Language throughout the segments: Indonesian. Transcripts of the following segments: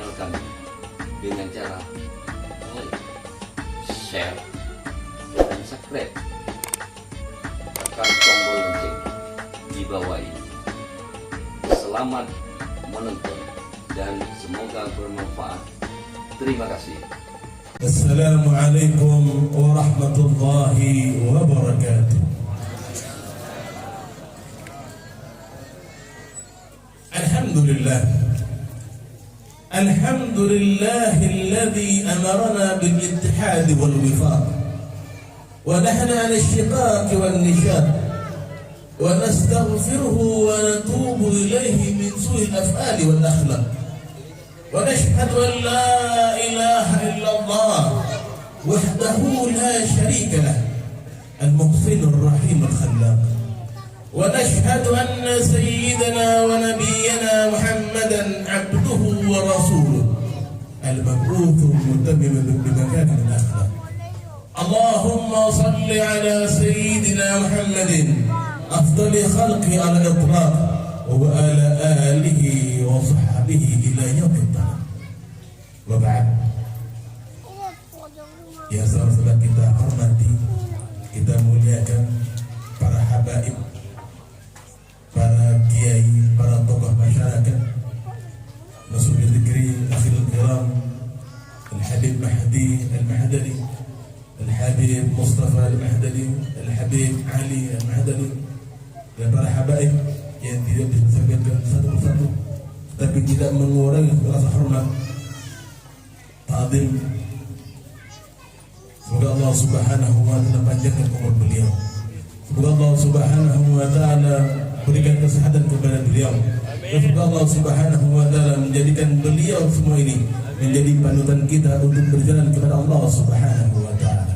channel kami dengan cara share dan subscribe. Tekan tombol lonceng di bawah ini. Selamat menonton dan semoga bermanfaat. Terima kasih. Assalamualaikum warahmatullahi wabarakatuh. Alhamdulillah. Alhamdulillahilladzi amarna bil ittihad wal wifaq wa nahana 'anil shiqaq wan nishaq wa nastaghfiruhu wa natubu ilayhi min su'il af'ali wal akhlaq. ونشهد أن لا إله إلا الله وحده لا شريك له المحسن الرحيم الخلاق. ونشهد أن سيدنا ونبينا محمدا عبده ورسوله المبعوث متمما بمكارم الأخلاق. اللهم صل على سيدنا محمد أفضل خلق على الإطلاق وعلى آله وصحبه إلى يوم القيامة. Wab'ad. Ya saudara-saudara kita hormati, kita muliakan para habaib, para kiai, para tokoh masyarakat, Masuk Dzikri, Akhirul Kiram, Al-Habib Mahdi Al-Mahdali, Al-Habib Mustafa Al-Mahdali, Al-Habib Ali Al-Mahdali, dan para habaib yang tidak bisa disebutkan satu persatu, tapi tidak mengurangi rasa hormat, ta'zim. Semoga Allah Subhanahu wa taala panjangkan umur beliau. Semoga Allah Subhanahu wa taala berikan kesehatan kepada beliau. Dan semoga Allah Subhanahu wa taala menjadikan beliau semua ini menjadi panutan kita untuk berjalan kepada Allah Subhanahu wa taala.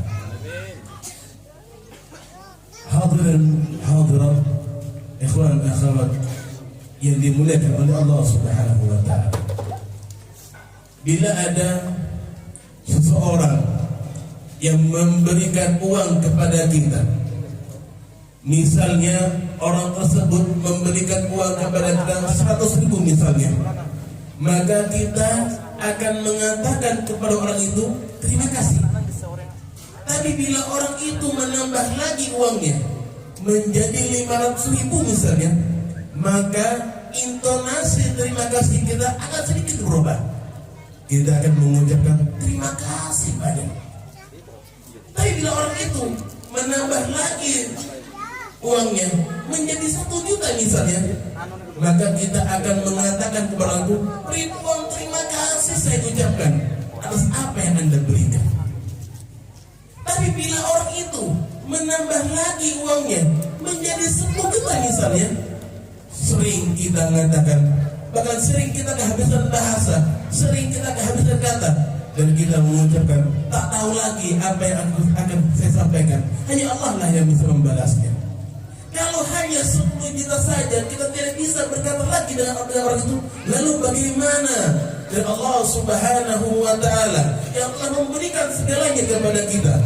Hadirin hadirat, ikhwan akhwat yang dimuliakan oleh Allah Subhanahu wa taala. Bila ada seseorang yang memberikan uang kepada kita, misalnya orang tersebut memberikan uang kepada kita 100.000 misalnya, maka kita akan mengatakan kepada orang itu terima kasih. Tapi bila orang itu menambah lagi uangnya menjadi 500.000 misalnya, maka intonasi terima kasih kita akan sedikit berubah. Kita akan mengucapkan terima kasih banyak. Tapi bila orang itu menambah lagi uangnya menjadi 1 juta misalnya, maka kita akan mengatakan kepada orang itu, ribuan terima kasih saya ucapkan atas apa yang Anda berikan. Tapi bila orang itu menambah lagi uangnya menjadi 10 juta misalnya, sering kita mengatakan, bahkan sering kita kehabisan bahasa, sering kita kehabisan kata, dan kita mengucapkan tak tahu lagi apa yang akan saya sampaikan. Hanya Allah lah yang bisa membalasnya. Kalau hanya 10 juta saja kita tidak bisa berkata lagi dengan orang itu, lalu bagaimana dengan Allah Subhanahu wa taala yang telah memberikan segalanya kepada kita,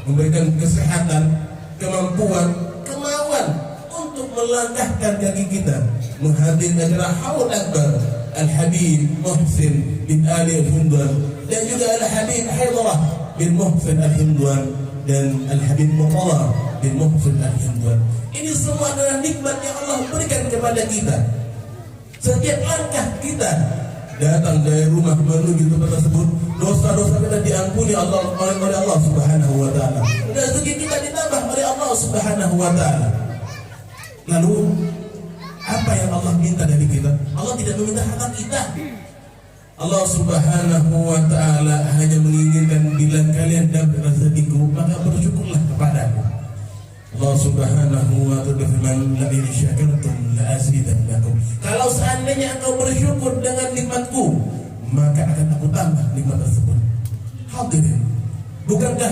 memberikan kesehatan, kemampuan, kemauan untuk melangkahkan kaki kita menghadiri acara Haul Akbar Al-Habib Muhsin bin Ali Al-Hindwan, dan juga Al-Habib Haidarah bin Muhsin Al-Hindwan, dan Al-Habib Murtala bin Muhsin Al-Hindwan. Ini semua adalah nikmat yang Allah berikan kepada kita. Setiap langkah kita datang dari rumah menuju tempat tersebut, dosa-dosa kita diampuni oleh Allah Subhanahu wa taala. Rezeki kita ditambah oleh Allah Subhanahu wa taala. Lalu apa yang Allah minta dari kita? Allah tidak meminta harta kita. Allah Subhanahu wa taala hanya menginginkan bila kalian dapat rezekiku, maka bersyukurlah kepadaku. Allah Subhanahu wa taala berfirman, la in syakartum la azidannakum. Kalau seandainya engkau bersyukur dengan nikmatku, maka akan aku tambah nikmat tersebut. Hadirin, bukankah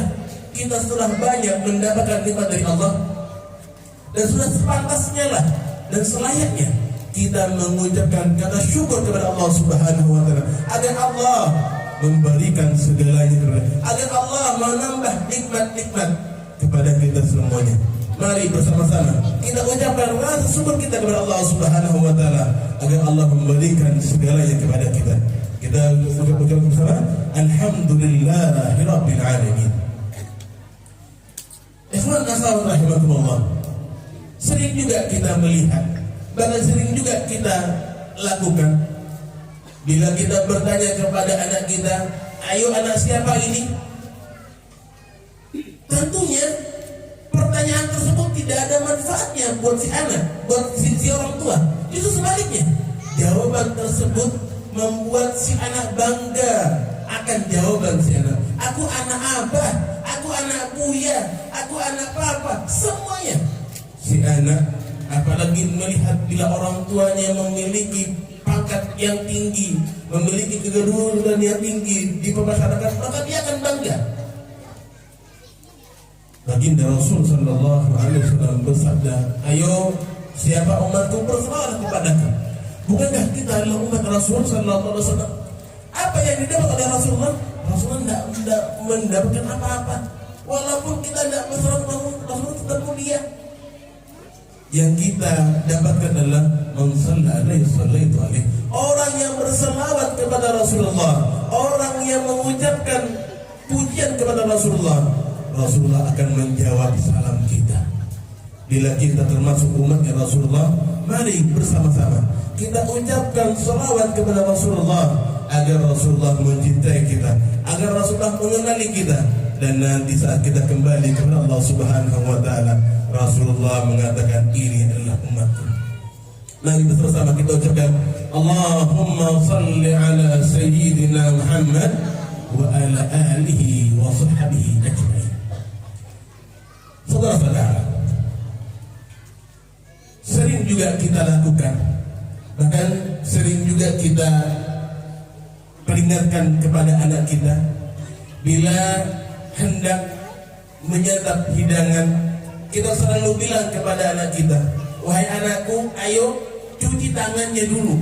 kita sudah banyak mendapatkan nikmat dari Allah? Dan sudah sepantasnya lah dan selayaknya kita mengucapkan kata syukur kepada Allah Subhanahu wa taala, agar Allah memberikan segalanya kepada kita, agar Allah menambah nikmat-nikmat kepada kita semuanya. Mari bersama-sama kita ucapkan rasa syukur kita kepada Allah Subhanahu wa taala agar Allah memberikan segalanya kepada kita. Kita walhamdulillahi rabbil alamin. Ikhwan akhwat rahimakumullah. Sering juga kita melihat, bahkan sering juga kita lakukan. Bila kita bertanya kepada anak kita, ayo anak siapa ini? Tentunya pertanyaan tersebut tidak ada manfaatnya buat si anak, buat si orang tua. Justru sebaliknya, jawaban tersebut membuat si anak bangga akan jawaban si anak. Aku anak abah, aku anak buya, aku anak papa, semuanya. Si anak apalagi melihat bila orang tuanya memiliki pangkat yang tinggi, memiliki kedudukan yang tinggi di masyarakat, maka dia akan bangga. Baginda Rasul sallallahu alaihi wasallam bersabda, "Ayo siapa umatku berselawat kepadaku." Bukankah kita adalah umat Rasul sallallahu alaihi wasallam? Apa yang didapat oleh Rasulullah? Rasulullah tidak mendapatkan apa-apa. Walaupun kita tidak berselawat, Rasulullah tetap mulia. Yang kita dapatkan adalah man shalla alaihi sallaitu alaihi. Orang yang berselawat kepada Rasulullah, orang yang mengucapkan pujian kepada Rasulullah, Rasulullah akan menjawab salam kita. Bila kita termasuk umatnya Rasulullah, mari bersama-sama kita ucapkan salawat kepada Rasulullah agar Rasulullah mencintai kita, agar Rasulullah mengenali kita, dan nanti saat kita kembali kepada Allah Subhanahu wa taala, Rasulullah mengatakan ini adalah umatku. Mari bersama kita ucapkan Allahumma salli ala sayyidina Muhammad wa ala alihi wa sahbihi ajma'in. Saudara-saudara, sering juga kita lakukan, bahkan sering juga kita peringatkan kepada anak kita bila hendak menyantap hidangan. Kita selalu bilang kepada anak kita, wahai anakku, ayo cuci tangannya dulu,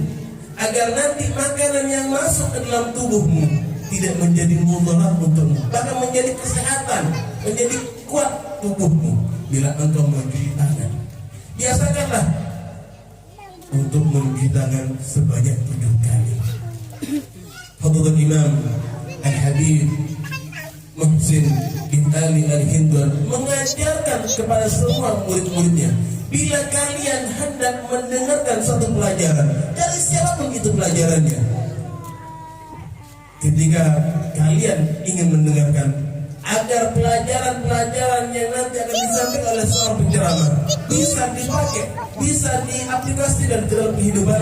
agar nanti makanan yang masuk ke dalam tubuhmu tidak menjadi mudarat untukmu, bahkan menjadi kesehatan, menjadi kuat tubuhmu bila engkau mencuci tangan. Biasakanlah untuk mencuci tangan sebanyak 7 kali. Fadhilul Imam Al-Habib Muhsin bin Ali Al-Hindwan mengajarkan kepada semua murid-muridnya, bila kalian hendak mendengarkan satu pelajaran, dari siapapun itu pelajarannya, ketika kalian ingin mendengarkan, agar pelajaran-pelajaran yang nanti akan disampaikan oleh seorang penceramah bisa dipakai, bisa diaplikasikan dalam kehidupan,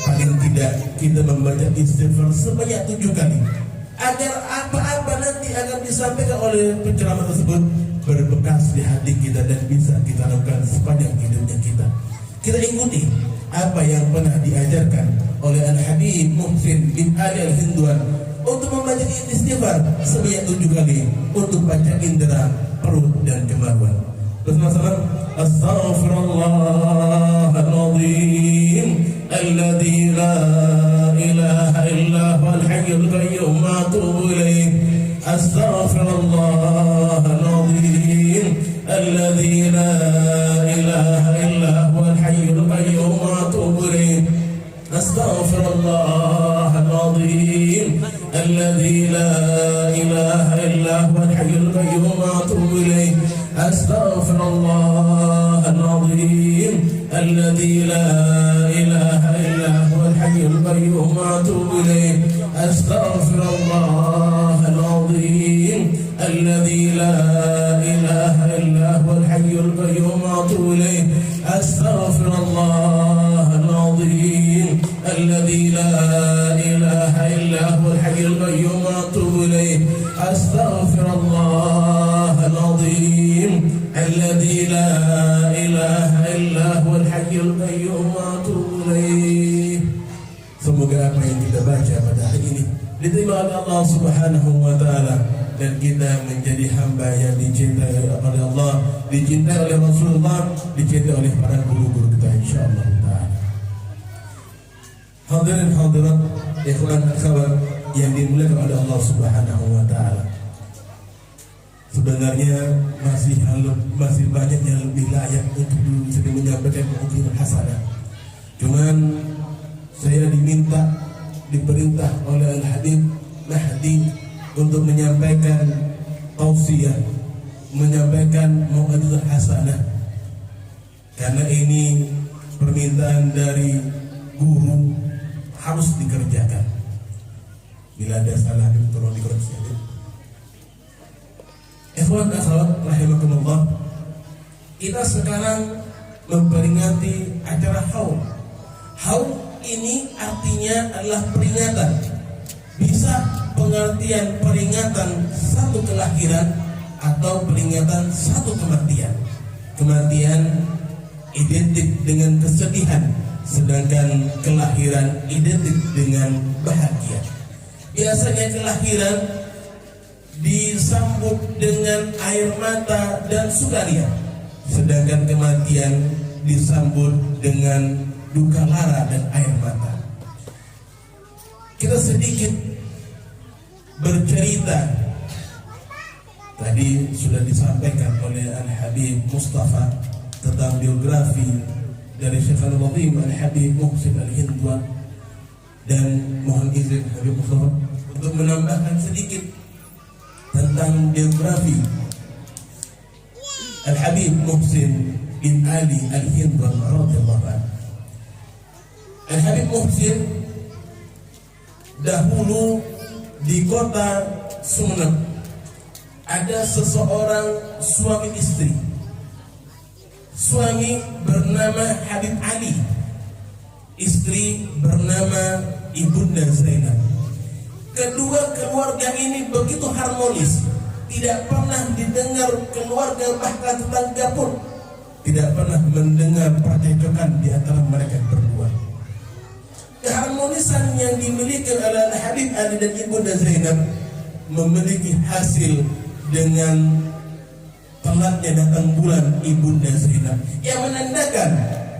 paling tidak kita membaca istighfar sebanyak 7 kali, agar apa-apa nanti akan disampaikan oleh penceramah tersebut berbekas di hati kita dan bisa kita lakukan sepanjang hidupnya kita. Kita ikuti apa yang pernah diajarkan oleh Al-Habib Muhsin bin Ali Al-Hindwan untuk membaca istighfar sebanyak 7 kali untuk baca indera perut dan kemaluan. Bersama-sama, Astaghfirullahaladzim alladzi la ilaha illa huwal hayyul qayyum wa atubu ilaih. Astaghfirullahaladzim alladzi la ilaha illa huwal hayyul qayyum wa atubu ilaih. Astaghfirullahaladzim alladzi la ilaha illa huwal hayyul qayyum wa atubu ilaih. Astaghfirullahaladzim alladzi la ilaha illa huwal hayyul qayyum wa atubu ilaih. Astaghfirullahaladzim alladzi la ilaha illa huwal hayyul qayyum wa atubu ilaih. Astaghfirullahaladzim alladzi la ilaha illa huwal hayyul qayyum wa atubu ilaih. Astaghfirullahaladzim alladzi la ilaha illa huwal hayyul qayyum wa atubu ilaih. Semoga apa yang kita baca pada hari ini diterima oleh Allah Subhanahu wa taala, dan kita menjadi hamba yang dicintai oleh Allah, dicintai oleh Rasulullah, dicintai oleh para guru-guru kita insyaallah taala. Hadirin hadirat, ikhwan akhwat yang dimuliakan oleh Allah Subhanahu wa taala. Sebenarnya masih banyak yang lebih layak untuk bisa menyampaikan mukjizat hasanah. Cuman saya diperintah oleh Al-Habib Mahdi untuk menyampaikan tausiah, menyampaikan mau'izah hasanah, karena ini permintaan dari guru harus dikerjakan. Bila ada salah tolong dikoreksi. Ikhwan akhwat rahimakumullah, kita sekarang memperingati acara haul. Haul ini artinya adalah peringatan. Bisa pengertian peringatan satu kelahiran atau peringatan satu kematian. Kematian identik dengan kesedihan, sedangkan kelahiran identik dengan bahagia. Biasanya kelahiran disambut dengan air mata dan sukaria, sedangkan kematian disambut dengan duka lara dan air mata. Kita sedikit bercerita. Tadi sudah disampaikan oleh Al-Habib Mustafa tentang biografi dari Syekh Al-Azim Al-Habib Muhsin Al-Hindwan, dan mohon izin Habib Mustafa untuk menambahkan sedikit tentang biografi Al-Habib Muhsin bin Ali Al-Hindwan radhiyallahu anhu. Al-Habib Muhsin dahulu di kota Sumeneb ada seseorang suami istri. Suami bernama Habib Ali, istri bernama Ibunda Zainab. Kedua keluarga ini begitu harmonis, tidak pernah didengar keluarga bahkan tetangga pun tidak pernah mendengar percekcokan di antara mereka berdua. Keharmonisan yang dimiliki oleh Habib Ali dan Ibunda Zainab memiliki hasil dengan telatnya datang bulan Ibunda Zainab, yang menandakan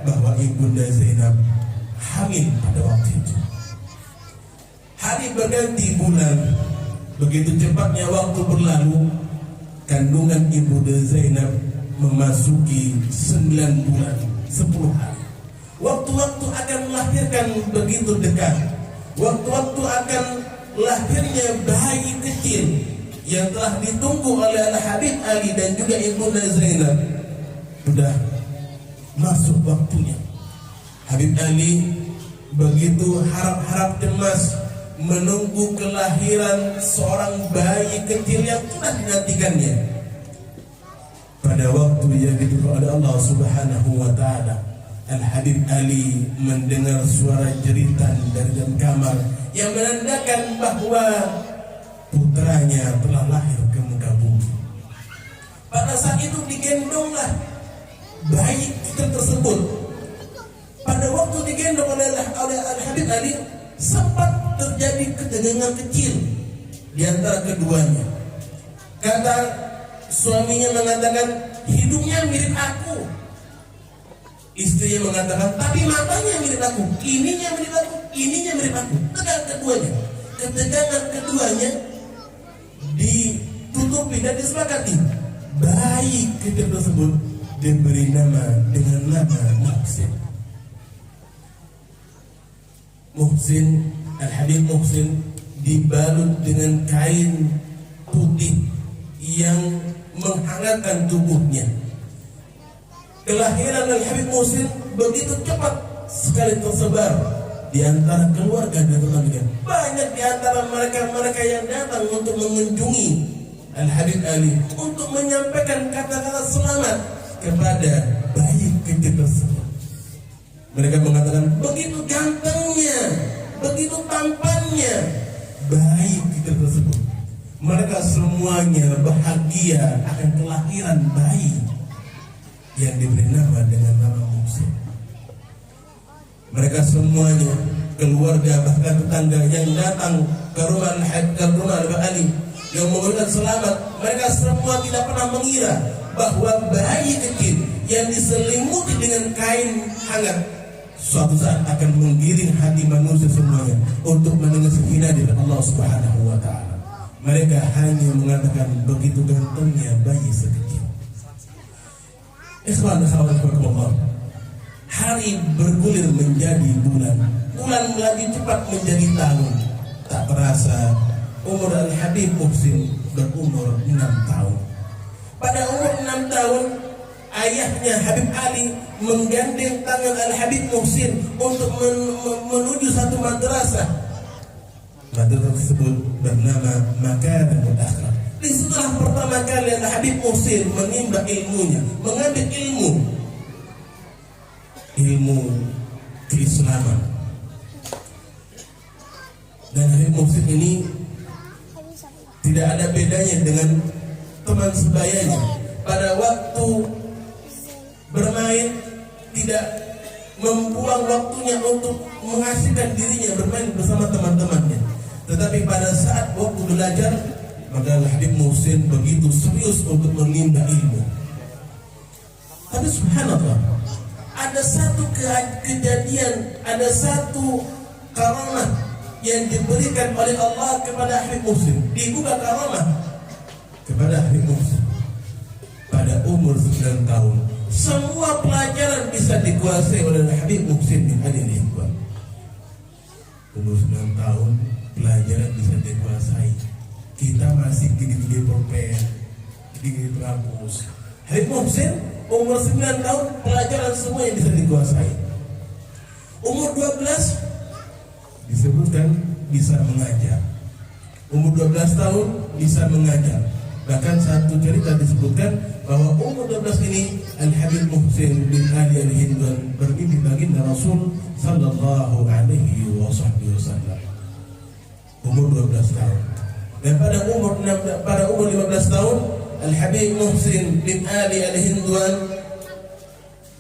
bahwa Ibunda Zainab hamil pada waktu itu. Hari berganti bulan, begitu cepatnya waktu berlalu, kandungan Ibunda Zainab memasuki 9 bulan 10 hari. Waktu-waktu akan melahirkan begitu dekat. Waktu-waktu akan lahirnya bayi kecil yang telah ditunggu oleh Habib Ali dan juga Ibunda Zainab. Sudah masuk waktunya. Habib Ali begitu harap-harap cemas menunggu kelahiran seorang bayi kecil yang sudah dinantikannya. Pada waktu yang ditentukan oleh Allah Subhanahu wa taala, Al-Habib Ali mendengar suara jeritan dari dalam kamar yang menandakan bahwa putranya telah lahir ke muka bumi. Pada saat itu digendonglah bayi tersebut. Pada waktu digendong oleh Al-Habib Ali, sempat terjadi ketegangan kecil di antara keduanya. Kata suaminya mengatakan, hidungnya mirip aku. Istrinya mengatakan, tapi matanya mirip aku, ininya mirip aku, ininya mirip aku. Tegang keduanya. Ketegangan keduanya ditutupi dan disepakati. Bayi kecil tersebut diberi nama dengan nama Muhsin. Muhsin, Al-Habib Muhsin dibalut dengan kain putih yang menghangatkan tubuhnya. Kelahiran Al-Habib Muhsin begitu cepat sekali tersebar di antara keluarga dan tetangga. Banyak di antara mereka yang datang untuk mengunjungi Al-Habib Ali untuk menyampaikan kata-kata selamat kepada bayi kecil tersebut. Mereka mengatakan, begitu gantengnya, begitu tampannya bayi kecil tersebut. Mereka semuanya bahagia akan kelahiran bayi yang diberi nama dengan nama Muhsin. Mereka semuanya, keluarga bahkan tetangga yang datang ke rumah Al-Habib Ali yang memberikan selamat, mereka semua tidak pernah mengira bahwa bayi kecil yang diselimuti dengan kain hangat suatu saat akan menggiring hati manusia semuanya untuk mendengar hina dari Allah Subhanahu wa taala. Mereka hanya mengatakan, begitu gantengnya bayi sekecil. Ikhwan akhwat, hari bergulir menjadi bulan. Bulan melaju cepat menjadi tahun. Tak terasa umur Al-Habib Muhsin berumur 6 tahun. Pada umur 6 tahun, ayahnya Habib Ali menggandeng tangan Al-Habib Muhsin untuk menuju satu madrasah. Madrasah tersebut bernama Makarimul Akhlak. Disitulah pertama kali Al-Habib Muhsin menimba ilmunya, mengambil ilmu keislaman. Dan Habib Muhsin ini tidak ada bedanya dengan teman sebayanya. Pada waktu bermain tidak membuang waktunya untuk mengasihkan dirinya bermain bersama teman-temannya. Tetapi pada saat waktu belajar, maka Habib Muhsin begitu serius untuk menimba ilmu. Tapi subhanallah, ada satu kejadian, ada satu karamah yang diberikan oleh Allah kepada Habib Muhsin. Dibuka karamah kepada Habib Muhsin pada umur 9 tahun. Semua pelajaran bisa dikuasai oleh Habib Muhsin bin Ali Al-Hindwan. Umur 9 tahun pelajaran bisa dikuasai. Kita masih gigi-gigi pulpen, gigi terhapus. Habib Muhsin umur 9 tahun pelajaran semua yang bisa dikuasai. Umur 12 disebutkan bisa mengajar. Umur 12 tahun bisa mengajar. Bahkan satu cerita disebutkan bahwa umur 12 ini Al-Habib Muhsin bin Ali Al-Hindwan bermimpi baginda Rasul sallallahu alaihi wasallam. Umur 12 tahun. Dan pada umur 15 tahun Al-Habib Muhsin bin Ali Al-Hindwan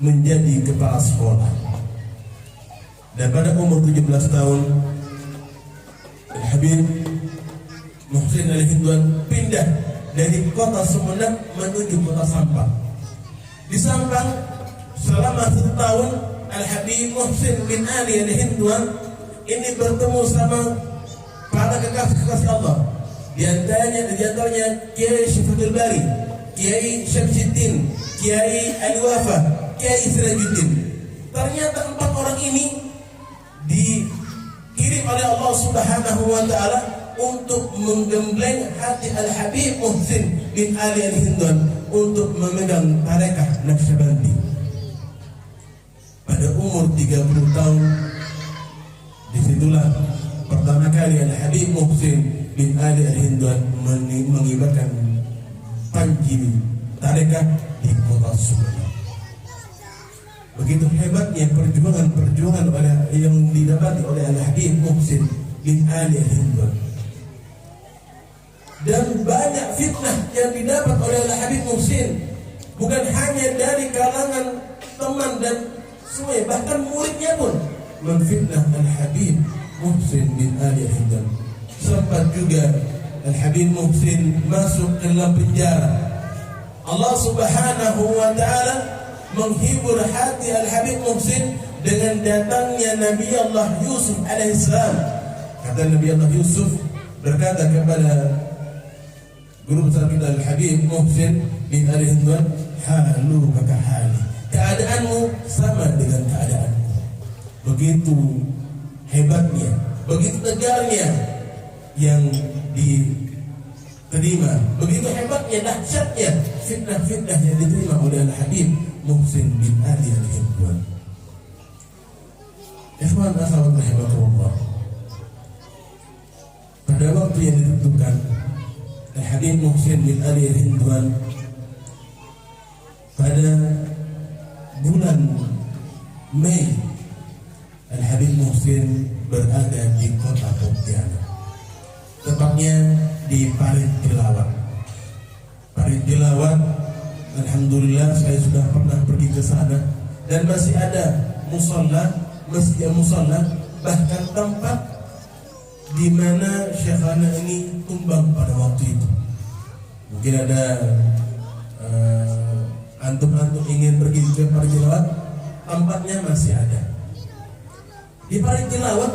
menjadi kepala sekolah. Dan pada umur 17 tahun Al-Habib Muhsin Al-Hindwan pindah dari kota Sumeneb menuju kota Sampang. Di Sampang selama 1 tahun Al-Habib Muhsin bin Ali Al-Hindwan ini bertemu sama para kekasih Allah. Di antaranya Kiai Syifatul Bari, Kiai Syamsuddin, Kiai Al-Wafa, Kiai Sirajuddin. Ternyata 4 orang ini dikirim oleh Allah Subhanahu wa taala untuk menggembleng hati Al-Habib Muhsin bin Ali Al-Hindwan untuk memegang tarekah Naqsyabandi. Pada umur 30 tahun disitulah pertama kali Al-Habib Muhsin bin Ali Al-Hindwan mengibarkan panji tarekah di kota Sumeneb. Begitu hebatnya perjuangan yang didapati oleh Al-Habib Muhsin bin Ali Al-Hindwan. Dan banyak fitnah yang didapat oleh Al-Habib Muhsin, bukan hanya dari kalangan teman dan semua, bahkan muridnya pun menfitnah Al-Habib Muhsin bin Ali Al-Hindwan. Sempat juga Al-Habib Muhsin masuk ke dalam penjara. Allah Subhanahu wa taala menghibur hati Al-Habib Muhsin dengan datangnya Nabi Allah Yusuf alaihissalam. Kata Nabi Allah Yusuf berkata kepada guru besar kita Al-Habib Muhsin bin Ali Hindwan, halu kaka hali, keadaanmu sama dengan keadaanku. Begitu hebatnya, begitu tegarnya yang diterima, begitu hebatnya, dahsyatnya fitnah-fitnah yang diterima oleh Al-Habib Muhsin bin Ali Al-Hindwan. Ikhwan akhwat rahimakumullah, pada waktu yang ditentukan Al-Habib Muhsin bin Ali Al-Hindwan pada bulan Mei, Al-Habib Muhsin berada di kota Pontianak, tepatnya di Parit Jelawat. Parit Jelawat, alhamdulillah saya sudah pernah pergi ke sana dan masih ada masjid musalla, bahkan tempat di mana syekhana ini tumbang pada waktu itu. Mungkin ada antum-antum ingin pergi ke Parit Jelawat, tempatnya masih ada. Di Parit Jelawat,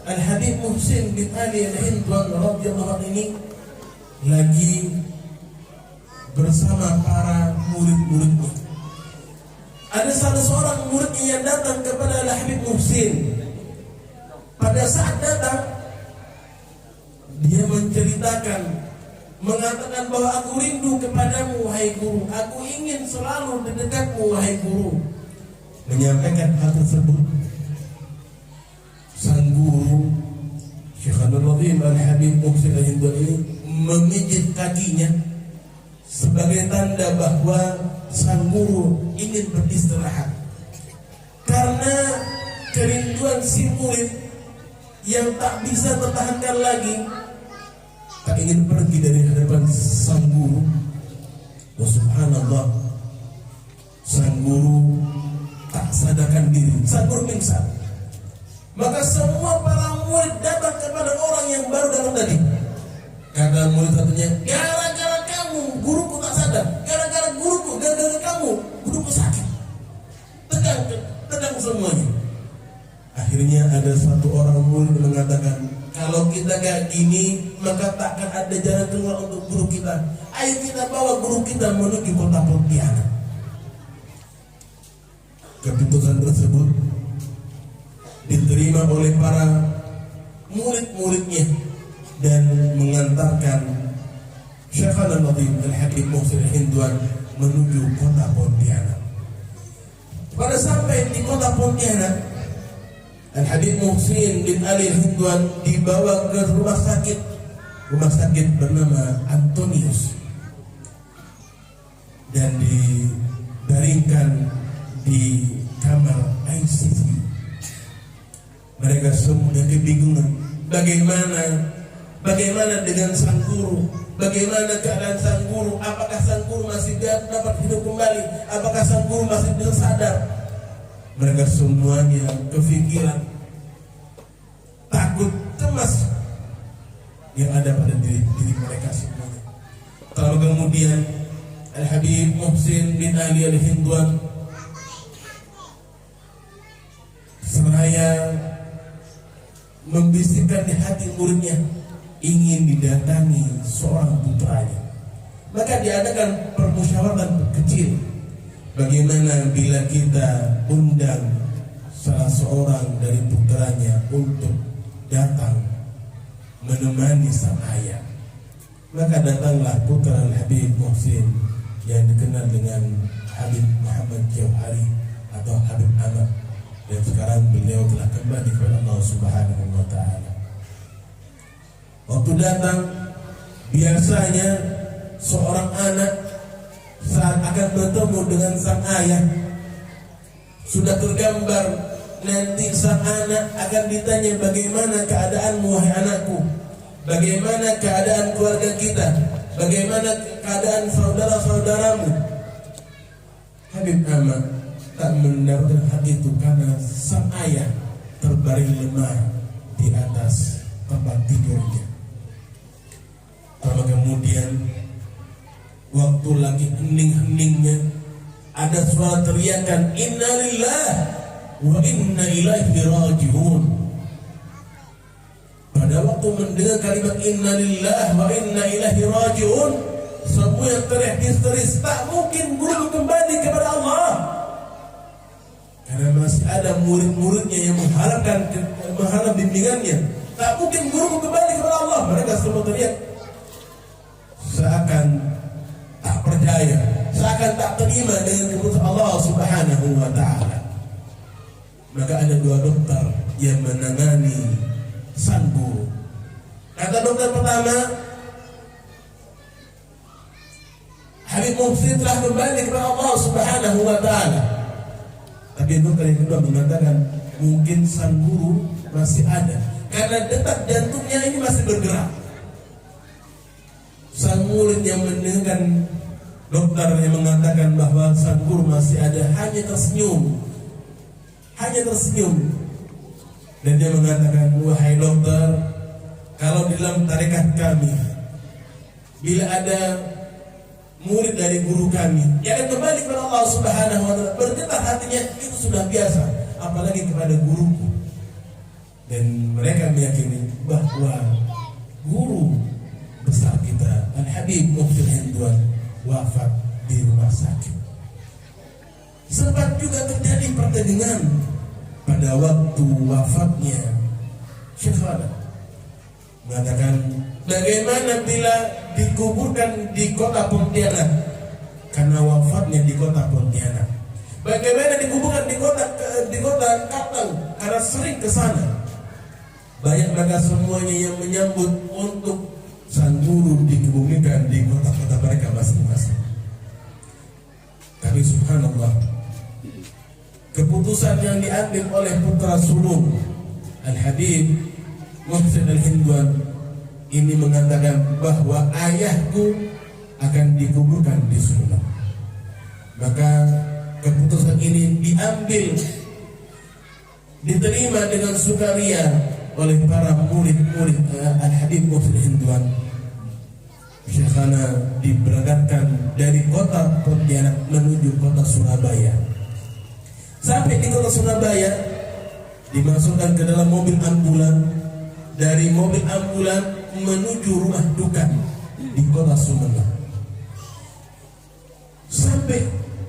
Al-Habib Muhsin bin Ali Al-Hindwan radhiyallahu anhu ini lagi bersama para murid-muridnya. Ada salah seorang murid yang datang kepada Al-Habib Muhsin. Pada saat datang, Dia menceritakan, mengatakan bahwa aku rindu kepadamu wahai guru, aku ingin selalu di dekatmu wahai guru. Menyampaikan hal tersebut, sang guru Syekh Abdul Rahim Al-Habib Muhsin Al-Hindwan ini memijit kakinya sebagai tanda bahwa sang guru ingin beristirahat, karena kerinduan si murid yang tak bisa tertahankan lagi, tak ingin pergi dari hadapan sang guru. Oh subhanallah, sang guru tak sadarkan diri, sang guru pingsan. Maka semua para murid datang kepada orang yang baru datang tadi. Kata murid satunya, gara-gara kamu guruku tak sadar, gara-gara guruku, gara-gara kamu guruku sakit. Tegang semuanya. Akhirnya ada satu orang murid mengatakan, kalau kita kayak gini maka takkan ada jalan keluar untuk guru kita. Ayo kita bawa guru kita menuju kota Pontianak. Keputusan tersebut diterima oleh para murid-muridnya dan mengantarkan Syekh Al-Habib Muhsin Al-Hindwan menuju kota Pontianak. Pada sampai di kota Pontianak, Al-Habib Muhsin bin Ali Al-Hindwan dibawa ke rumah sakit bernama Antonius, dan dibaringkan di kamar ICU. Mereka semua kebingungan, bagaimana dengan sang guru, bagaimana keadaan sang guru, apakah sang guru masih dapat hidup kembali, apakah sang guru masih belum sadar. Mereka semuanya kepikiran, takut, cemas yang ada pada diri mereka semuanya. Kalau kemudian Al-Habib Muhsin bin Ali Al-Hindwan seraya membisikkan di hati muridnya ingin didatangi seorang putranya, maka diadakan permusyawaratan kecil. Bagaimana bila kita undang salah seorang dari putranya untuk datang menemani sang ayah? Maka datanglah putra Al-Habib Muhsin yang dikenal dengan Habib Muhammad Jauhari atau Habib Ahmad, dan sekarang beliau telah kembali kepada Allah Subhanahu wa Ta'ala. Waktu datang, biasanya seorang anak saat akan bertemu dengan sang ayah sudah tergambar, nanti sang anak akan ditanya, bagaimana keadaanmu wahai anakku, bagaimana keadaan keluarga kita, bagaimana keadaan saudara-saudaramu. Habib Ahmad tak mendapatkan hal itu karena sang ayah terbaring lemah di atas tempat tidurnya. Lalu kemudian waktu lagi hening-heningnya ada suara teriakan, inna lillahi wa inna ilaihi raji'un. Pada waktu mendengar kalimat inna lillahi wa inna ilaihi raji'un, semua yang teriak histeris, tak mungkin guru kembali kepada Allah. Karena masih ada murid-muridnya yang mengharap bimbingannya. Tak mungkin guru kembali kepada Allah. Mereka semua teriak seakan tak percaya, seakan tak terima dengan keputusan Allah Subhanahu wa Ta'ala. Maka ada dua dokter yang menangani sang guru. Kata dokter pertama, Habib Muhsin telah kembali kepada Allah Subhanahu wa Ta'ala. Tapi dokter yang kedua mengatakan mungkin sang guru masih ada, karena detak jantungnya ini masih bergerak. Sang murid yang mendengarkan dokter yang mengatakan bahwa sang guru masih ada hanya tersenyum. Dan dia mengatakan, wahai dokter, kalau di dalam tarekat kami, bila ada murid dari guru kami yang akan kembali kepada Allah Subhanahu wa Ta'ala, bergetar hatinya, itu sudah biasa, apalagi kepada guruku. Dan mereka meyakini bahwa guru besar kita Al-Habib Muhsin Al-Hindwan wafat di rumah sakit. Sempat juga terjadi pertandingan pada waktu wafatnya Syekh Adam. mengatakan, bagaimana bila dikuburkan di kota Pontianak karena wafatnya di kota Pontianak? Bagaimana dikuburkan di kota Kapten karena sering ke sana? Banyak mereka semuanya yang menyambut untuk sang guru dikebumikan di kota-kota mereka masing-masing. Tapi subhanallah, keputusan yang diambil oleh putra sulung Al-Habib Muhsin Al-Hindwan ini mengatakan bahwa ayahku akan dikuburkan di surga. Maka keputusan ini diambil, diterima dengan sukaria oleh para murid-murid Al-Habib Muhsin Al-Hindwan. Syekhana diberangkatkan dari kota Pontianak menuju kota Surabaya. Sampai di kota Surabaya, dimasukkan ke dalam mobil ambulan. Dari mobil ambulan menuju rumah duka di kota Sumeneb. Sampai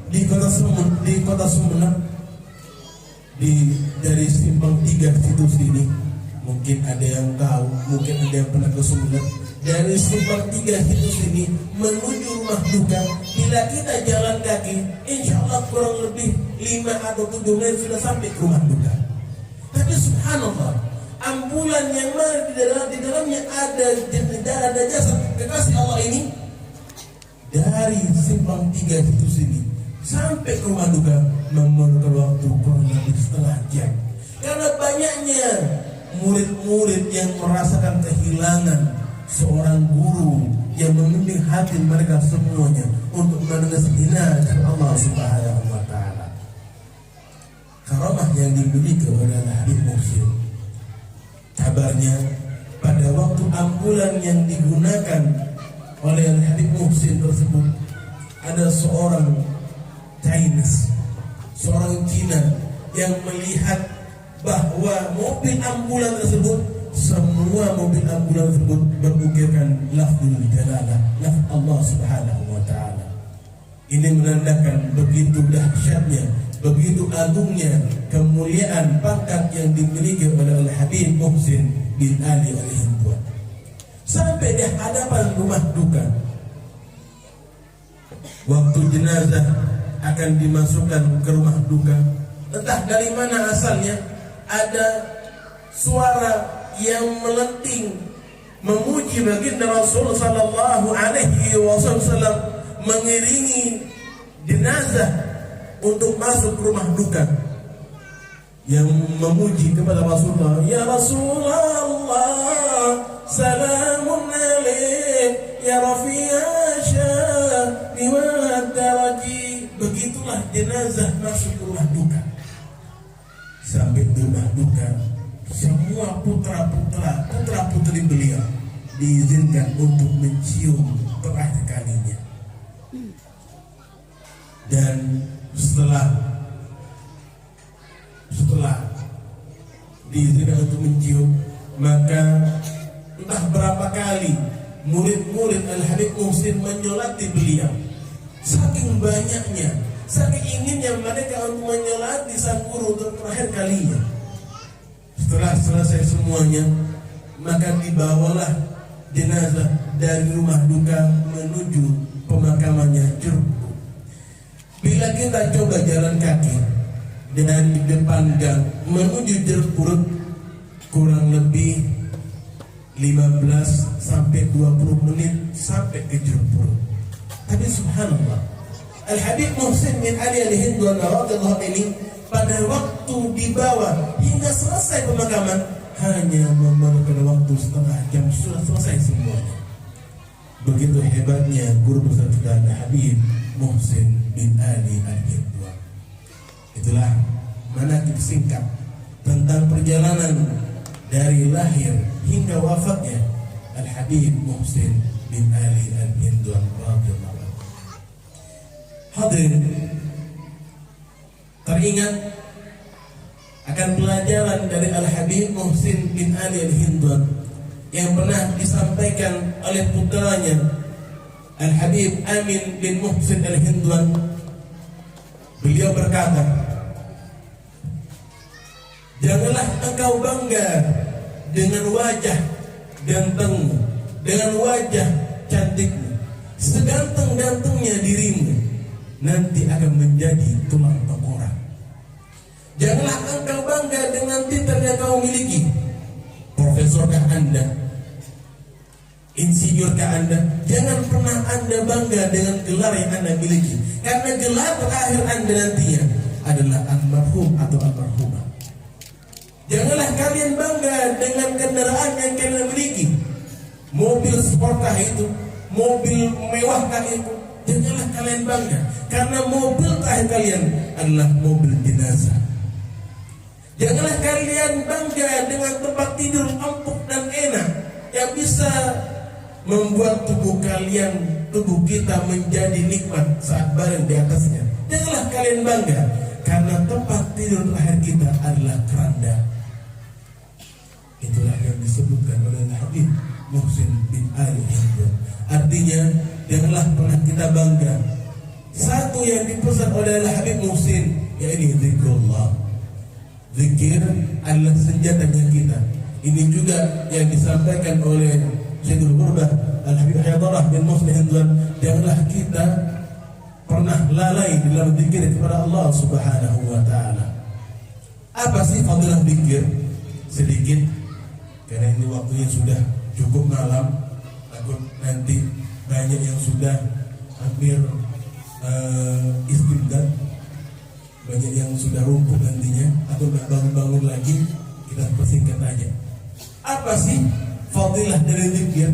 di kota Sumeneb, dari simpang 3 situs ini, mungkin ada yang tahu, mungkin ada yang pernah ke Sumeneb. Dari simpang 3 situs ini menuju rumah duka, bila kita jalan kaki, insya Allah kurang lebih 5 atau 7 menit sudah sampai ke rumah duka. Tapi subhanallah, ambulan yang mana di dalamnya ada jasad kekasih Allah ini, dari simpang 3 situs ini sampai ke rumah duka memerlukan waktu kurang lebih setengah jam. Karena banyaknya murid-murid yang merasakan kehilangan seorang guru yang membimbing hati mereka semuanya untuk mendengar hidayah Allah Subhanahu wa taala. Karamah yang dimiliki oleh Habib Muhsin, kabarnya pada waktu ambulan yang digunakan oleh Habib Muhsin tersebut, ada seorang Chinese, seorang Cina yang melihat bahwa mobil ambulan tersebut, semua mobil ambulan tersebut berukirkan lafzul jalalah, lafz Allah Subhanahu wa taala. Ini menandakan begitu dahsyatnya, begitu agungnya kemuliaan pangkat yang dimiliki oleh Al-Habib Muhsin bin Ali Al-Hindwan. Sampai di hadapan rumah duka, waktu jenazah akan dimasukkan ke rumah duka, entah dari mana asalnya ada suara yang melenting memuji baginda Rasul sallallahu alaihi wasallam, mengiringi jenazah untuk masuk ke rumah duka, yang memuji kepada Rasulullah, ya Rasulullah, salamun alaik ya rafi'asya wa daraji. Begitulah jenazah masuk ke rumah duka. Sampai di rumah duka, semua putra-putri beliau diizinkan untuk mencium terakhir kalinya. Dan setelah diizinkan untuk mencium, maka entah berapa kali murid-murid Al-Habib Muhsin menyolati beliau. Saking banyaknya, saking inginnya mereka untuk menyolati sang guru untuk terakhir kalinya. Setelah selesai semuanya, maka dibawalah jenazah dari rumah duka menuju pemakamannya Jeruk. Bila kita coba jalan kaki dari depan gang menuju Jeruk, kurang lebih 15 sampai 20 menit sampai ke Jeruk. Tapi subhanallah, Al-Habib Muhsin bin Ali Al-Hindwan radhiyallahu anhu pada waktu dibawa hingga selesai pemakaman hanya memerlukan waktu setengah jam, sudah selesai semuanya. Begitu hebatnya guru besar kita Habib Muhsin bin Ali Al-Hindwan. Itulah manaqib singkat tentang perjalanan dari lahir hingga wafatnya Al-Habib Muhsin bin Ali Al-Hindwan radhiyallahu anhu. Hadirin, teringat akan pelajaran dari Al-Habib Muhsin bin Ali Al-Hindwan yang pernah disampaikan oleh putranya Al-Habib Amin bin Muhsin Al-Hindwan. Beliau berkata, janganlah engkau bangga dengan wajah gantengmu, dengan wajah cantikmu, seganteng-gantengnya dirimu, nanti akan menjadi tulang tengkorak. Janganlah engkau bangga dengan titel yang kau miliki. Profesorkah Anda? Insinyurkah Anda? Jangan pernah Anda bangga dengan gelar yang Anda miliki, karena gelar terakhir Anda nantinya adalah almarhum atau almarhumah. Janganlah kalian bangga dengan kendaraan yang kalian miliki. Mobil sportkah itu? Mobil mewahkah itu? Janganlah kalian bangga, karena mobil terakhir kalian adalah mobil jenazah. Janganlah kalian bangga dengan tempat tidur empuk dan enak yang bisa membuat tubuh kita menjadi nikmat saat baring di atasnya. Janganlah kalian bangga, karena tempat tidur terakhir kita adalah keranda. Itulah yang disebutkan oleh Habib Muhsin bin Ali Hindun. Artinya, janganlah pernah kita bangga. Satu yang dipesan oleh Habib Muhsin, yaitu zikrullah. Zikir adalah senjatanya kita. Ini juga yang disampaikan oleh Syedul Qurbah Al-Habib Haidarah bin Muhsin Hindun. Janganlah kita pernah lalai dalam zikir kepada Allah Subhanahu wa ta'ala. Apa sih fadilah zikir? Sedikit, karena ini waktunya sudah cukup malam. Takut nanti banyak yang sudah hampir istimdad, banyak yang sudah lumpuh nantinya atau nggak bangun-bangun lagi. Kita persingkat aja. Apa sih fadilah dari zikir?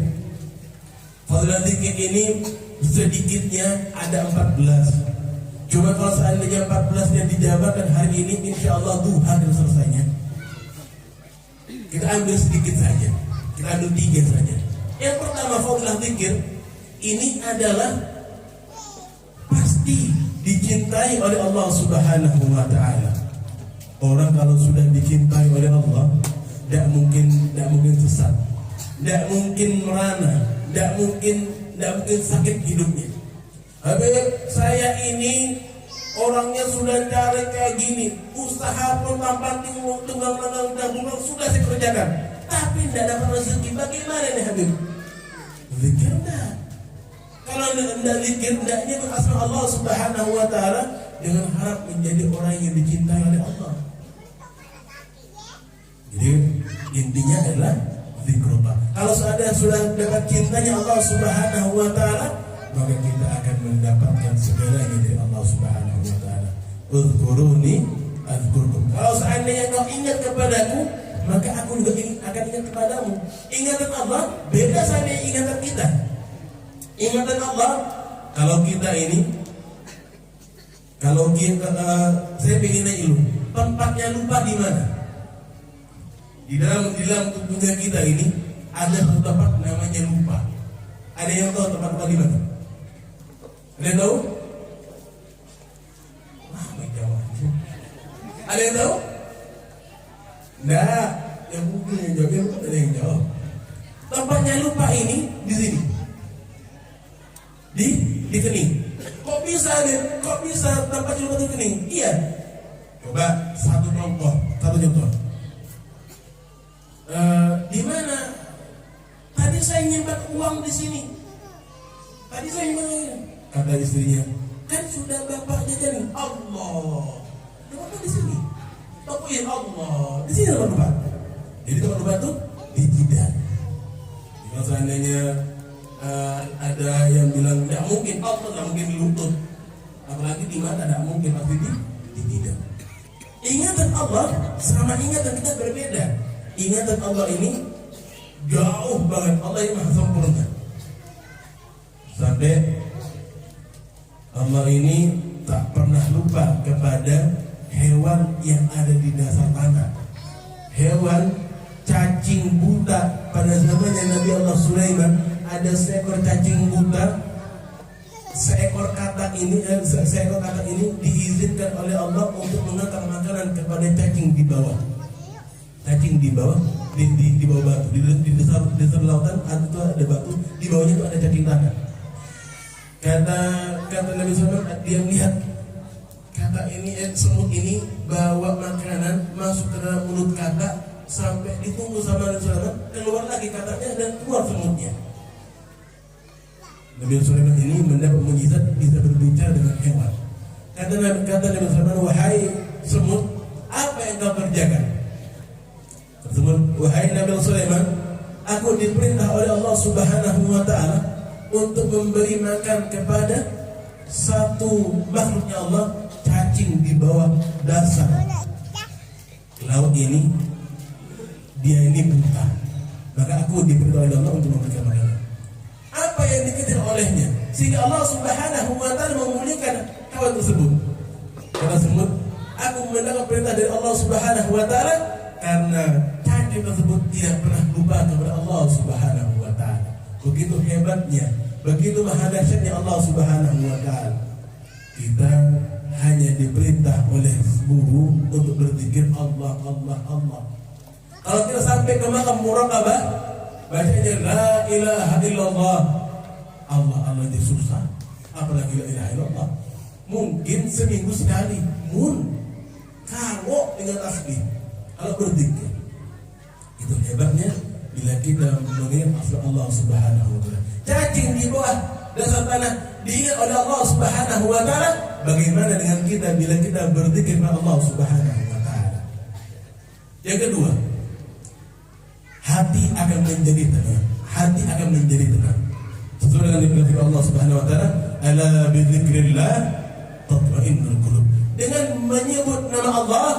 Fadilah zikir ini sedikitnya ada 14. Cuma kalau seandainya 14 yang dijabarkan hari ini, insya Allah duha dan selesainya. Kita ambil sedikit saja. Kita ambil 3 saja. Yang pertama, fadilah zikir ini adalah pasti dicintai oleh Allah Subhanahu wa ta'ala. Orang kalau sudah dicintai oleh Allah, tidak mungkin sesat, tidak mungkin merana, tidak mungkin sakit hidupnya. Habib, saya ini orangnya sudah cari kayak gini, usaha pun tanpa tunggang sudah saya kerjakan, tapi tidak dapat rezeki. Bagaimana nih Habib? Zikir enggak? Kalau tidak zikir, tidak nyebut asma Allah Subhanahu wa ta'ala dengan harap menjadi orang yang dicintai oleh Allah. Jadi intinya adalah zikrullah. Kalau sudah dapat cintanya Allah Subhanahu wa ta'ala, maka kita akan mendapatkan segalanya dari Allah Subhanahu wa ta'ala. Uzkuruni azkurkum. Kalau seandainya kau ingat kepadaku, maka aku juga akan ingat kepadamu. Ingatan Allah beda sama ingatan kita. Ingatan Allah, kalau kita ini, saya ingin nanya lu, tempatnya lupa di mana? Di dalam tubuhnya kita ini ada satu tempat namanya lupa. Ada yang tahu tempat lupa di mana? Ada yang tahu? Ada yang tahu? Nah, yang mungkin yang jawab, ada yang jawab. Tempatnya lupa ini di sini, di kening. Kok bisa tempatnya lupa di kening? Iya. Coba satu contoh. Di mana? Tadi saya nyimpan uang di sini. Kata istrinya, kan sudah bapak jajanin. Allah, bapak di sini. Tokoin Allah di sini tempat. Jadi tempat itu di jidat. Kalau seandainya ada yang bilang tidak mungkin, Allah tidak mungkin di lutut, apalagi di mata tidak mungkin, pasti di jidat. Ingatan Allah sama ingatan kita berbeda. Ingatan Allah ini jauh banget. Allah ini maha sempurna. Sampai Allah ini tak pernah lupa kepada hewan yang ada di dasar tanah. Hewan cacing buta. Pada zamannya Nabi Allah Sulaiman ada seekor cacing buta. Seekor katak ini diizinkan oleh Allah untuk mengantar makanan kepada cacing di bawah. Cacing di bawah, di bawah batu, di dasar lautan ada batu, di bawahnya itu ada cacing tanah. Kata Nabi SAW, dia melihat kata ini semut ini bawa makanan masuk ke dalam mulut kata, sampai ditunggu sama Nabi Sulaiman, keluar lagi katanya dan keluar semutnya. Nabi Sulaiman ini mendapat mukjizat bisa berbicara dengan hewan. Kata Nabi Sulaiman, wahai semut, apa yang kau kerjakan? Semut, wahai Nabi Sulaiman, aku diperintah oleh Allah Subhanahu wa Ta'ala untuk memberi makan kepada satu makhluknya Allah, cacing di bawah dasar laut ini. Dia ini buta, maka aku diperintah oleh Allah untuk memberikan makanan. Apa yang dikejar olehnya sehingga Allah Subhanahu wa Ta'ala memulihkan hewan tersebut? Kata semut, aku mendapat perintah dari Allah Subhanahu wa Ta'ala karena cacing tersebut tidak pernah lupa kepada Allah Subhanahu wa Ta'ala. Begitu hebatnya, begitu maha dahsyatnya Allah Subhanahu wa Ta'ala. Kita hanya diperintah oleh guru untuk berzikir Allah, Allah, Allah. Kalau kita sampai ke makam muraqabah, bacanya la ilaha illallah. Allah, Allah itu susah, apalagi la ilaha illallah. Mungkin seminggu sekali, kalau dengan tasbih, kalau berzikir. Itu hebatnya bila kita mengingat Allah Subhanahu wa Ta'ala. Cacing di bawah dasar tanah diingat oleh Allah Subhanahu wa Ta'ala. Bagaimana dengan kita bila kita berzikir kepada Allah Subhanahu wa Ta'ala? Yang kedua, hati akan menjadi tenang. Hati akan menjadi tenang. Sesuai dengan firman Allah Subhanahu wa Ta'ala, ala bidzikrillah tatma'innul qulub. Dengan menyebut nama Allah,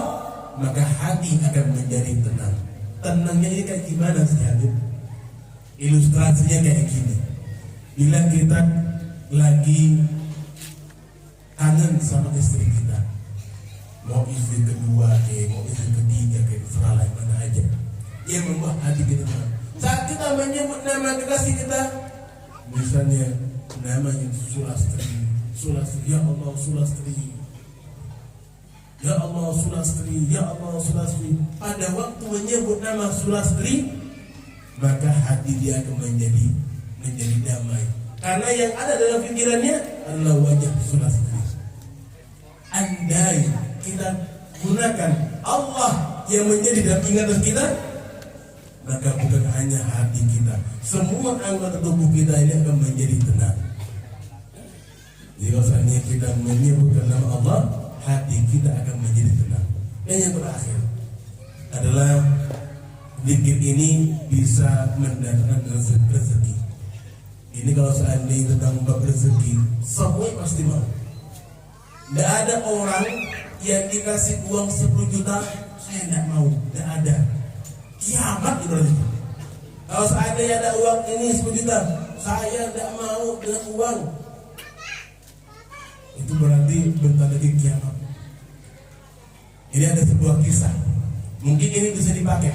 maka hati akan menjadi tenang. Tenangnya ini kayak gimana sih, Habib? Ilustrasinya kayak gini. Bila kita lagi kangen sama istri kita, mau istri kedua mau istri ketiga terserah lah, mana aja, yang membuat hati kita tenang. Saat kita menyebut nama kekasih kita, misalnya namanya Sulastri, ya Allah Sulastri, ya Allah Sulastri, ya Allah Sulastri. Pada waktu menyebut nama Sulastri, maka hati dia akan menjadi damai, karena yang ada dalam pikirannya adalah wajah Sulastri. Andai kita gunakan Allah yang menjadi dalam ingatan kita, maka bukan hanya hati kita, semua anggota tubuh kita ini akan menjadi tenang. Jika seandainya kita menyebutkan nama Allah, hati kita akan menjadi tenang. Dan yang terakhir adalah zikir ini bisa mendatangkan rezeki. Ini kalau seandainya tentang bab rezeki, semua pasti mau. Tidak ada orang yang dikasih uang 10 juta, saya tidak mau, tidak ada. Kiamat berarti. Kalau seandainya ada uang ini 10 juta, saya tidak mau dengan uang, itu berarti bentar lagi kiamat. Ini ada sebuah kisah, mungkin ini bisa dipakai.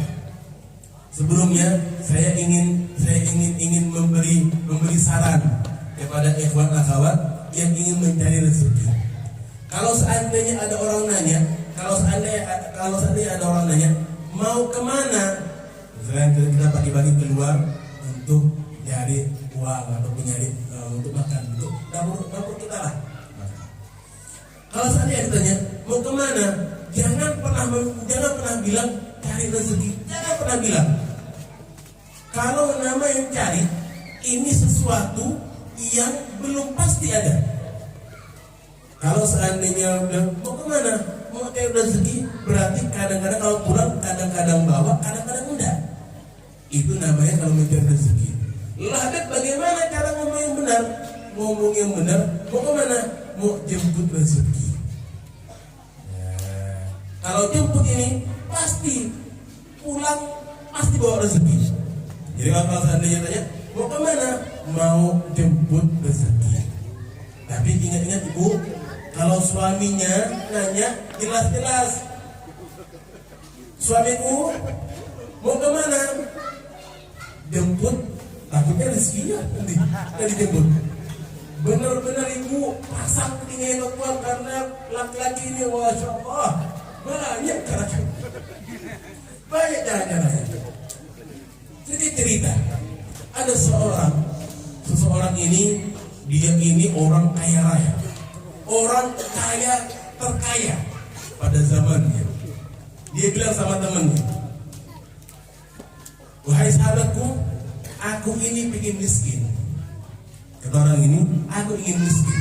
Sebelumnya saya ingin memberi saran kepada ikhwan akhwat yang ingin mencari rezeki. Kalau seandainya ada orang nanya, mau kemana? Misalnya kita pagi-pagi keluar untuk nyari uang atau nyari untuk makan, untuk dapur kita lah. Kalau seandainya ditanya mau kemana, jangan pernah bilang cari rezeki, jangan pernah bilang. Kalau nama yang cari ini sesuatu yang belum pasti ada. Kalau seandainya mau kemana, mau cari rezeki, berarti kadang-kadang kalau pulang, kadang-kadang bawa, kadang-kadang enggak. Itu namanya kalau mencari rezeki. Lalu bagaimana cara ngomong yang benar? Ngomong yang benar, mau kemana? Mau jemput rezeki. Kalau jemput ini pasti pulang, pasti bawa rezeki. Jadi kalau seandainya tanya mau kemana, mau jemput rezeki. Tapi ingat-ingat ibu, kalau suaminya nanya jelas-jelas, suamiku mau kemana, jemput, takutnya rezekinya nanti dijemput. Benar-benar ibu pasang telinga yang kuat, karena laki-laki ini masya Allah banyak cara-cara, banyak cara-caranya. Jadi cerita, ada seseorang ini, dia ini orang kaya raya, orang kaya terkaya pada zamannya. Dia bilang sama temannya, Wahai sahabatku, aku ini ingin miskin. Kata orang ini, aku ingin miskin.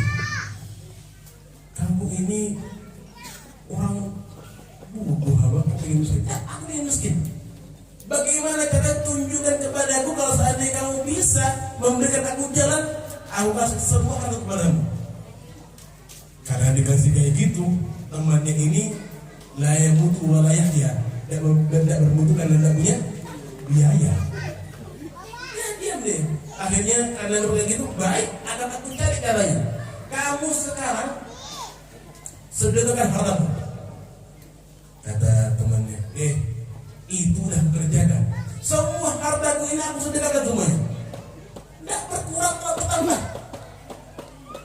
Kamu ini orang bodoh apa? Ingin miskin? Ya, aku ingin miskin. Bagaimana kalian tunjukkan kepadaku kalau seandainya kamu bisa memberikan aku jalan, aku kasih semua harta kepadamu. Karena dikasih kayak gitu, temannya ini layak mutu walayah dia, tidak bermutu karena tidak punya biaya. Ya diam deh. Akhirnya karena begitu gitu, baik akan aku cari caranya. Kamu sekarang sedekahkan hartamu. Kata temannya, itu udah kerjakan. Semua hartaku ini aku sedekahkan semuanya. Tidak berkurang malah bertambah.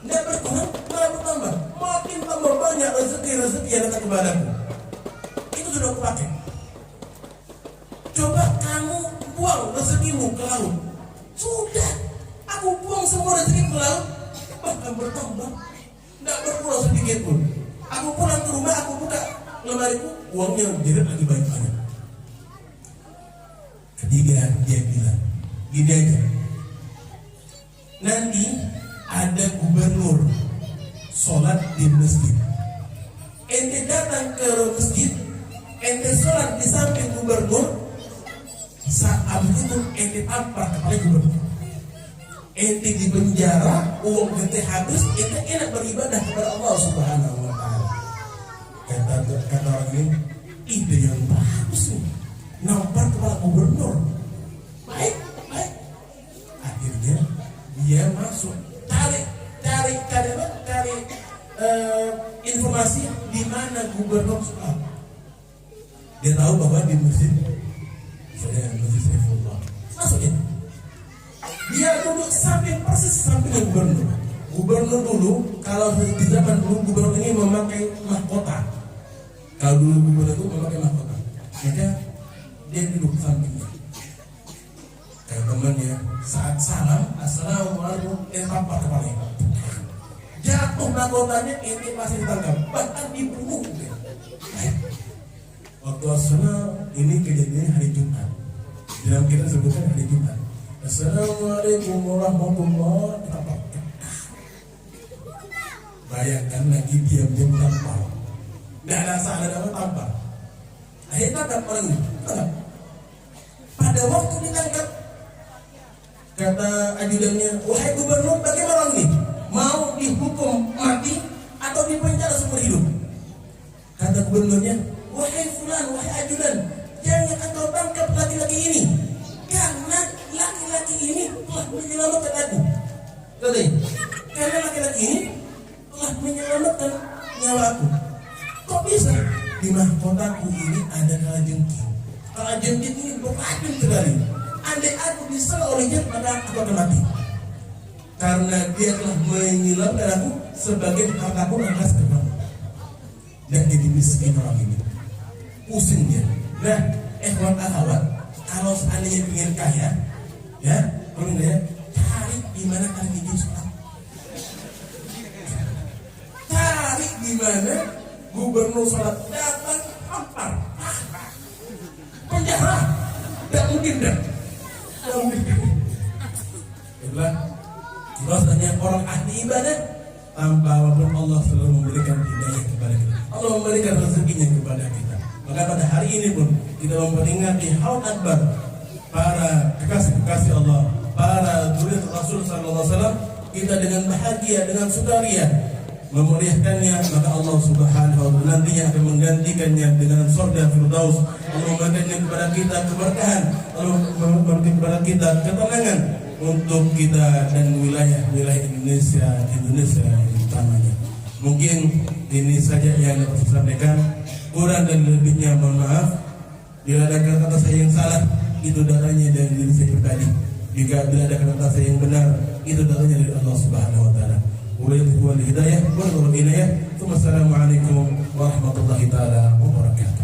Tidak berkurang malah bertambah. Makin tambah banyak rezeki yang datang kepadaku. Itu sudah aku pakai. Coba kamu buang rezekimu ke laut. Sudah, aku buang semua rezeki ke laut. Bahkan bertambah. Tidak berkurang sedikit pun. Aku pulang ke rumah, aku buka lemariku, uangnya jadi lagi banyak. Ketiga, dia bilang, gini aja. Nanti ada gubernur sholat di masjid. Ente datang ke masjid, ente sholat di samping gubernur. Saat itu ente tampar kepala gubernur. Ente di penjara, uang ente habis, ente enak beribadah kepada Allah Subhanahu wa Ta'ala. Kata orang ini, ide yang bagus nih. Nampar kepala gubernur. Baik. Akhirnya dia masuk, cari informasi di mana gubernur sholat. Dia tahu bahwa di masjid, misalnya masjid Saifullah, masukin. Dia duduk persis samping gubernur. Gubernur dulu, kalau di zaman dulu gubernur ini memakai mahkota. Kalau dulu gubernur itu memakai mahkota, maka dia duduk sampingnya. Kayak temannya, saat salam, assalamualaikum, tampar kepalanya. Jatuh mahkotanya, ini masih ditangkap, bahkan dibunuh. Waktu asal ini kejadiannya hari Jumat. Dalam kita sebutkan hari Jumat. Assalamualaikum warahmatullahi wabarakatuh. Bayangkan lagi diam-diam tampar. Tidak ada salah apa tampar. Akhirnya tangkap orang ini. Pada waktu ditangkap, kata ajudannya, wahai gubernur, bagaimana orang ini? Mau dihukum mati atau dipenjara seumur hidup? Kata gubernurnya, wahai fulan, wahai ajudan, jangan engkau tangkap laki-laki ini, karena laki-laki ini telah menyelamatkan aku. Karena laki-laki ini telah menyelamatkan nyawa aku. Kok bisa? Di mahkotaku ini ada kalajengking. Kalajengking ini beracun sekali. Andai aku diserang olehnya, maka aku akan mati. Karena dia telah menyelamatkan aku sebagai hartaku yang khas kepada. Dan jadi miskin orang ini. Pusing dia. Nah, ikhwan akhwat, kalau seandainya ingin kaya, ya, cari di mana kalian ingin sholat. Cari di mana gubernur sholat, datang hampar, penjara, tidak mungkin dah. Itulah bahasanya orang ahli ibadah tanpa apapun Allah selalu memberikan hidayah kepada kita. Allah memberikan rezekinya kepada kita. Maka pada hari ini pun kita memperingati Haul Akbar, para kekasih-kekasih Allah, para zuriat Rasul sallallahu alaihi wasallam, kita dengan bahagia, dengan sukaria memeriahkannya, maka Allah Subhanahu wa taala nantinya akan menggantikannya dengan surga Firdaus. Allah memberikannya kepada kita keberkahan, Allah memberikan kepada kita ketenangan untuk kita dan wilayah Indonesia utamanya. Mungkin ini saja yang dapat saya sampaikan. Kurang dan lebihnya mohon maaf. Bila ada kata-kata saya yang salah, itu datanya dari diri saya pribadi. Jika bila ada kata-kata saya yang benar, itu datanya dari Allah Subhanahu wa taala. Wabillahi hidayah, wassalamualaikum warahmatullahi taala wabarakatuh.